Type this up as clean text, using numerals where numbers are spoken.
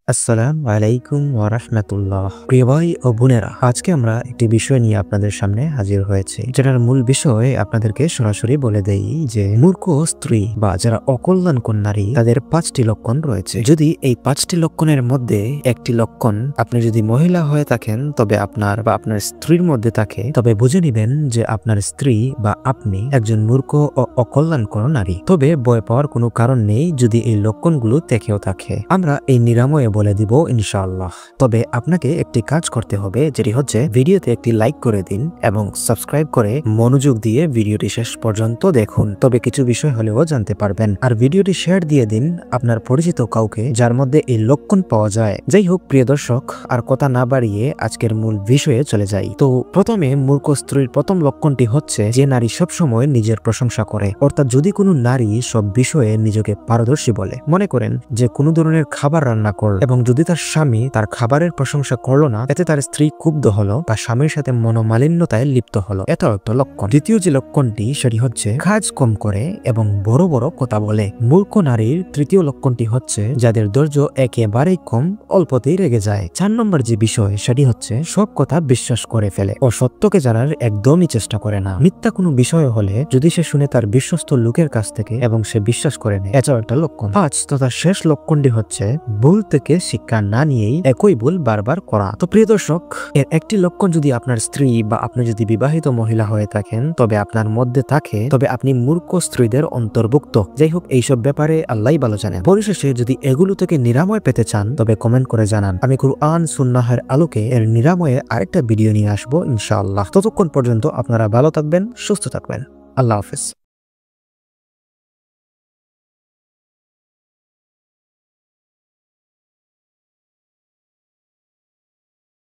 আসসালামু আলাইকুম ওয়া রাহমাতুল্লাহ। প্রিয় ভাই ও বোনেরা, আজকে আমরা একটি বিষয় নিয়ে আপনাদের সামনে হাজির হয়েছি, যেটার মূল বিষয় আপনাদেরকে সরাসরি বলে দেই যে মূর্খ স্ত্রী বা যারা অকল্যাণকর নারী তাদের 5টি লক্ষণ রয়েছে। যদি এই 5টি লক্ষণের মধ্যে একটি লক্ষণ আপনি যদি মহিলা হয়ে থাকেন তবে আপনার বা আপনার স্ত্রীর মধ্যে থাকে, তবে বুঝে নিবেন যে আপনার স্ত্রী বা আপনি একজন মূর্খ ও অকল্যাণকর নারী। তবে ভয় পাওয়ার কোনো কারণ নেই যদি এই লক্ষণগুলো থেকেও থাকে। আমরা এই নিরাময়ে বলে দিব ইনশাআল্লাহ। তবে আপনাকে একটি কাজ করতে হবে, যেটি হচ্ছে ভিডিওতে একটি লাইক করে দিন এবং সাবস্ক্রাইব করে মনোযোগ দিয়ে ভিডিওটি শেষ পর্যন্ত দেখুন, তবে কিছু বিষয় হলেও জানতে পারবেন। আর ভিডিওটি শেয়ার দিয়ে দিন আপনার পরিচিত কাউকে যার মধ্যে এই লক্ষণ পাওয়া যায়। যাই হোক প্রিয় দর্শক, আর কথা না বাড়িয়ে আজকের মূল বিষয়ে চলে যাই। তো প্রথমে মূর্খ স্ত্রীর প্রথম লক্ষণটি হচ্ছে যে নারী সবসময় নিজের প্রশংসা করে। অর্থাৎ যদি কোনো নারী সব বিষয়ে নিজেকে পারদর্শী বলে, মনে করেন যে কোনো ধরনের খাবার রান্না করল এবং যদি তার স্বামী তার খাবারের প্রশংসা করলো না, এতে তার স্ত্রী ক্ষুব্ধ হলো বা স্বামীর সাথে মনোমালিন্যতায় লিপ্ত হলো। এটাও একটা লক্ষণ। দ্বিতীয় যে লক্ষণটি সেটি হচ্ছে কাজ কম করে এবং বড় বড় কথা বলে। মূর্খ নারীর তৃতীয় লক্ষণটি হচ্ছে যাদের ধৈর্য একেবারেই কম, অল্পতেই রেগে যায়। 4 নম্বর যে বিষয় সেটি হচ্ছে সব কথা বিশ্বাস করে ফেলে ও সত্যকে জানার একদমই চেষ্টা করে না। মিথ্যা কোনো বিষয় হলে যদি সে শুনে তার বিশ্বস্ত লোকের কাছ থেকে এবং সে বিশ্বাস করে নেয়, এটাও একটা লক্ষণ। 5 তথা শেষ লক্ষণটি হচ্ছে ভুল থেকে শিক্ষা না নিয়েই একই ভুল বারবার করা। তো প্রিয় দর্শক, এর একটি লক্ষণ যদি আপনার স্ত্রী বা আপনি যদি বিবাহিত মহিলা হয়ে থাকেন তবে আপনার মধ্যে থাকে, তবে আপনি মূর্খ স্ত্রীদের অন্তর্ভুক্ত। যাই হোক, এইসব ব্যাপারে আল্লাহই ভালো জানেন। পরিশেষে যদি এগুলো থেকে নিরাময় পেতে চান তবে কমেন্ট করে জানান। আমি কুরআন সুন্নাহের আলোকে এর নিরাময়ে আরেকটা ভিডিও নিয়ে আসবো ইনশাআল্লাহ। ততক্ষণ পর্যন্ত আপনারা ভালো থাকবেন, সুস্থ থাকবেন। আল্লাহ হাফেজ।